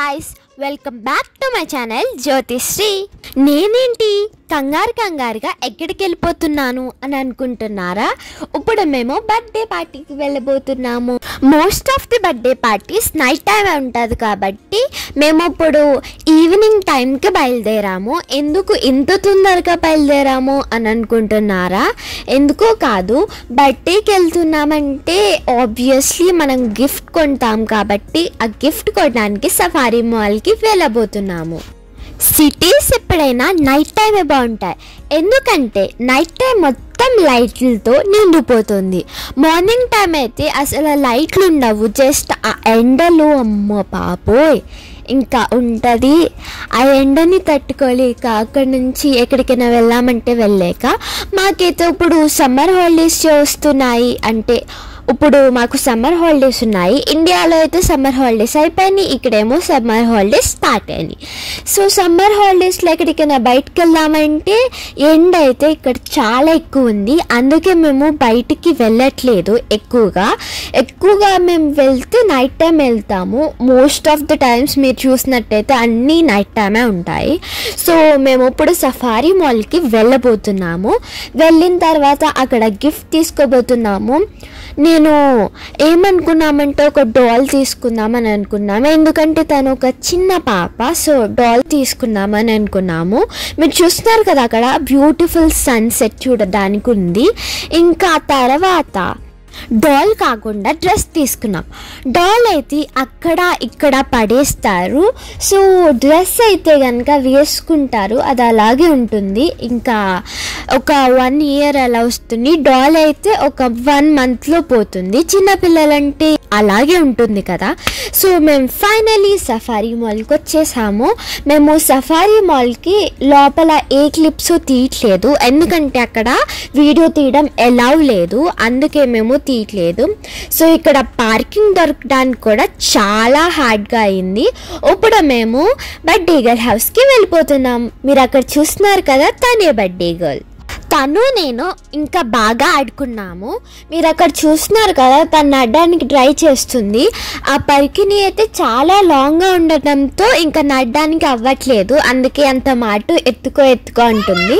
guys, welcome back to my channel Jyotishree. నేనేంటి కంగారుగా ఎక్కడికి వెళ్ళిపోతున్నాను అని అనుకుంటున్నారా? ఇప్పుడు మేము బర్త్డే పార్టీకి వెళ్ళబోతున్నాము. Most of the birthday parties night time ఉంటుంది కాబట్టి మేము ఇప్పుడు ఈవినింగ్ టైంకి బయలుదేరాము. ఎందుకు ఇంత తొందరగా బయలుదేరాము అని అనుకుంటున్నారా? ఎందుకో కాదు, బర్త్డేకి వెళ్తున్నామంటే ఆబ్వియస్లీ మనం గిఫ్ట్ కొంటాం కాబట్టి ఆ గిఫ్ట్ కొనడానికి సఫారీ మాల్కి వెళ్ళబోతున్నాము. సిటీస్ ఎప్పుడైనా నైట్ టైమే బాగుంటాయి, ఎందుకంటే నైట్ టైం మొత్తం లైట్లతో నిండిపోతుంది. మార్నింగ్ టైం అయితే అసలు లైట్లు ఉండవు, జస్ట్ ఆ ఎండలు అమ్మ పాపోయ్ ఇంకా ఉంటుంది. ఆ ఎండని తట్టుకోలేక అక్కడి నుంచి ఎక్కడికైనా వెళ్ళామంటే వెళ్ళలేక మాకైతే ఇప్పుడు సమ్మర్ హాలిడేస్ వస్తున్నాయి. అంటే ఇప్పుడు మాకు సమ్మర్ హాలిడేస్ ఉన్నాయి. ఇండియాలో అయితే సమ్మర్ హాలిడేస్ అయిపోయినాయి, ఇక్కడేమో సమ్మర్ హాలిడేస్ స్టార్ట్ అయినాయి. సో సమ్మర్ హాలిడేస్లో ఎక్కడికైనా బయటకు వెళ్దామంటే ఎండ అయితే ఇక్కడ చాలా ఎక్కువ ఉంది, అందుకే మేము బయటికి వెళ్ళట్లేదు. ఎక్కువగా మేము వెళ్తే నైట్ టైం వెళ్తాము. మోస్ట్ ఆఫ్ ద టైమ్స్ మీరు చూసినట్టయితే అన్నీ నైట్ టైమే ఉంటాయి. సో మేము ఇప్పుడు సఫారీ మాల్కి వెళ్ళబోతున్నాము. వెళ్ళిన తర్వాత అక్కడ గిఫ్ట్ తీసుకోబోతున్నాము. నేను ఏమనుకున్నామంటే ఒక డాల్ తీసుకుందామని అనుకున్నాము, ఎందుకంటే తను ఒక చిన్న పాప. సో డాల్ తీసుకుందామని అనుకున్నాము. మీరు చూస్తున్నారు కదా అక్కడ బ్యూటిఫుల్ సన్సెట్ చూడడానికి ఉంది. ఇంకా తర్వాత డాల్ కాకుండా డ్రెస్ తీసుకున్నాం. డాల్ అయితే అక్కడ ఇక్కడ పడేస్తారు, సో డ్రెస్ అయితే కనుక వేసుకుంటారు, అది అలాగే ఉంటుంది. ఇంకా ఒక 1 year అలా వస్తుంది. డాల్ అయితే ఒక 1 monthలో పోతుంది. చిన్నపిల్లలంటే అలాగే ఉంటుంది కదా. సో మేము ఫైనలీ సఫారీ మాల్కి వచ్చేసాము. మేము సఫారీ మాల్కి లోపల ఏ క్లిప్స్ తీయట్లేదు, ఎందుకంటే అక్కడ వీడియో తీయడం అలౌ లేదు, అందుకే మేము తీయట్లేదు. సో ఇక్కడ పార్కింగ్ దొరకడానికి కూడా చాలా హార్డ్గా అయింది. ఇప్పుడు మేము బర్త్డే గర్ల్ హౌస్కి వెళ్ళిపోతున్నాం. మీరు అక్కడ చూస్తున్నారు కదా, తనే బర్త్డే గర్ల్. తను నేను ఇంకా బాగా ఆడుకున్నాము. మీరు అక్కడ చూస్తున్నారు కదా, తను నడడానికి ట్రై చేస్తుంది. ఆ పరికిని అయితే చాలా లాంగ్గా ఉండటంతో ఇంకా నడడానికి అవ్వట్లేదు, అందుకే అంత మాట ఎత్తుకో ఉంటుంది.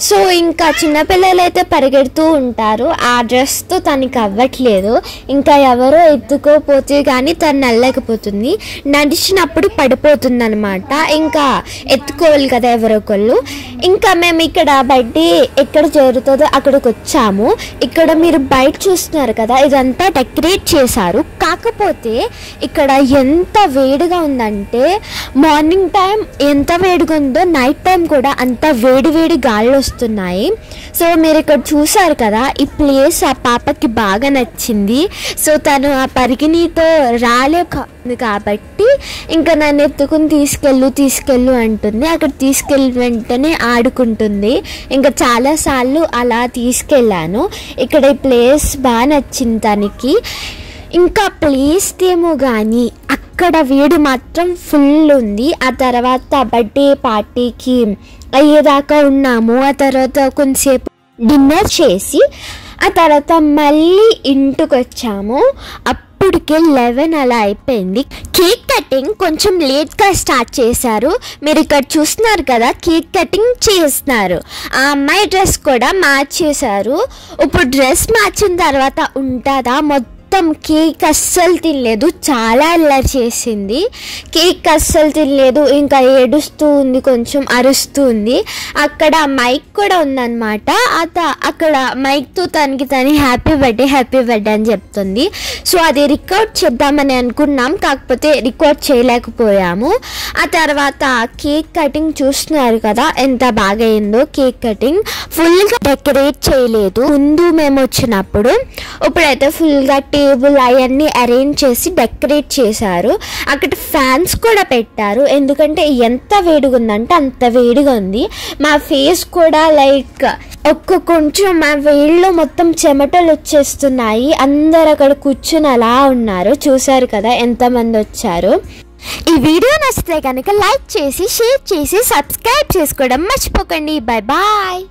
సో ఇంకా చిన్నపిల్లలు అయితే పరిగెడుతూ ఉంటారు, ఆ డ్రెస్తో తనకి అవ్వట్లేదు. ఇంకా ఎవరో ఎత్తుకోపోతే కానీ తను నల్లకపోతుంది, నడిచినప్పుడు పడిపోతుంది అనమాట. ఇంకా ఎత్తుకోవాలి కదా ఎవరొకళ్ళు. ఇంకా మేము ఇక్కడ బర్త్డే ఎక్కడ జరుగుతుందో అక్కడికి వచ్చాము. ఇక్కడ మీరు బయట చూస్తున్నారు కదా, ఇదంతా డెకరేట్ చేశారు. కాకపోతే ఇక్కడ ఎంత వేడిగా ఉందంటే మార్నింగ్ టైం ఎంత వేడిగా ఉందో నైట్ టైం కూడా అంత వేడి గాళ్ళు వస్తున్నాయి. సో మీరు ఇక్కడ చూసారు కదా, ఈ ప్లేస్ ఆ పాపకి బాగా నచ్చింది. సో తను ఆ పరిగిణితో కాబట్టి ఇంకా నన్ను ఎత్తుకుని తీసుకెళ్ళు అంటుంది. అక్కడ తీసుకెళ్ళి వెంటనే ఆడుకుంటుంది. ఇంకా చాలాసార్లు అలా తీసుకెళ్ళాను. ఇక్కడ ఈ ప్లేస్ బాగా నచ్చింది తనకి. ఇంకా ప్లేస్ ఏమో కానీ అక్కడ వేడి మాత్రం ఫుల్ ఉంది. ఆ తర్వాత బర్త్డే పార్టీకి అయ్యేదాకా ఉన్నాము. ఆ తర్వాత కొంతసేపు డిన్నర్ చేసి ఆ తర్వాత మళ్ళీ ఇంటికి వచ్చాము. అప్పటికే 11 అలా అయిపోయింది. కేక్ కటింగ్ కొంచెం లేట్గా స్టార్ట్ చేశారు. మీరు ఇక్కడ చూస్తున్నారు కదా, కేక్ కటింగ్ చేస్తున్నారు. ఆ అమ్మాయి డ్రెస్ కూడా మార్చేశారు. ఇప్పుడు డ్రెస్ మార్చిన తర్వాత ఉంటుందా, మొత్తం కేక్ అస్సలు తినలేదు, చాలా అల్లరి చేసింది. కేక్ అస్సలు తినలేదు, ఇంకా ఏడుస్తూ ఉంది, కొంచెం అరుస్తూ ఉంది. అక్కడ మైక్ కూడా ఉందన్నమాట. అక్కడ మైక్తో తనకి హ్యాపీ బర్త్డే అని చెప్తుంది. సో అది రికార్డ్ చేద్దామని అనుకున్నాం, కాకపోతే రికార్డ్ చేయలేకపోయాము. ఆ తర్వాత కేక్ కటింగ్ చూస్తున్నారు కదా ఎంత బాగా అయిందో. కేక్ కటింగ్ ఫుల్గా డెకరేట్ చేయలేదు ముందు మేము వచ్చినప్పుడు, ఇప్పుడైతే ఫుల్గా టేబుల్ అవన్నీ అరేంజ్ చేసి డెకరేట్ చేశారు. అక్కడ ఫ్యాన్స్ కూడా పెట్టారు, ఎందుకంటే ఎంత వేడిగా ఉందంటే అంత వేడిగా ఉంది. మా ఫేస్ కూడా లైక్ కొంచెం మా వేళ్ళలో మొత్తం చెమటలు వచ్చేస్తున్నాయి. అందరు అక్కడ కూర్చుని అలా ఉన్నారు. చూసారు కదా ఎంతమంది వచ్చారు. ఈ వీడియో నచ్చితే కనుక లైక్ చేసి, షేర్ చేసి, సబ్స్క్రైబ్ చేసుకోవడం మర్చిపోకండి. Bye bye.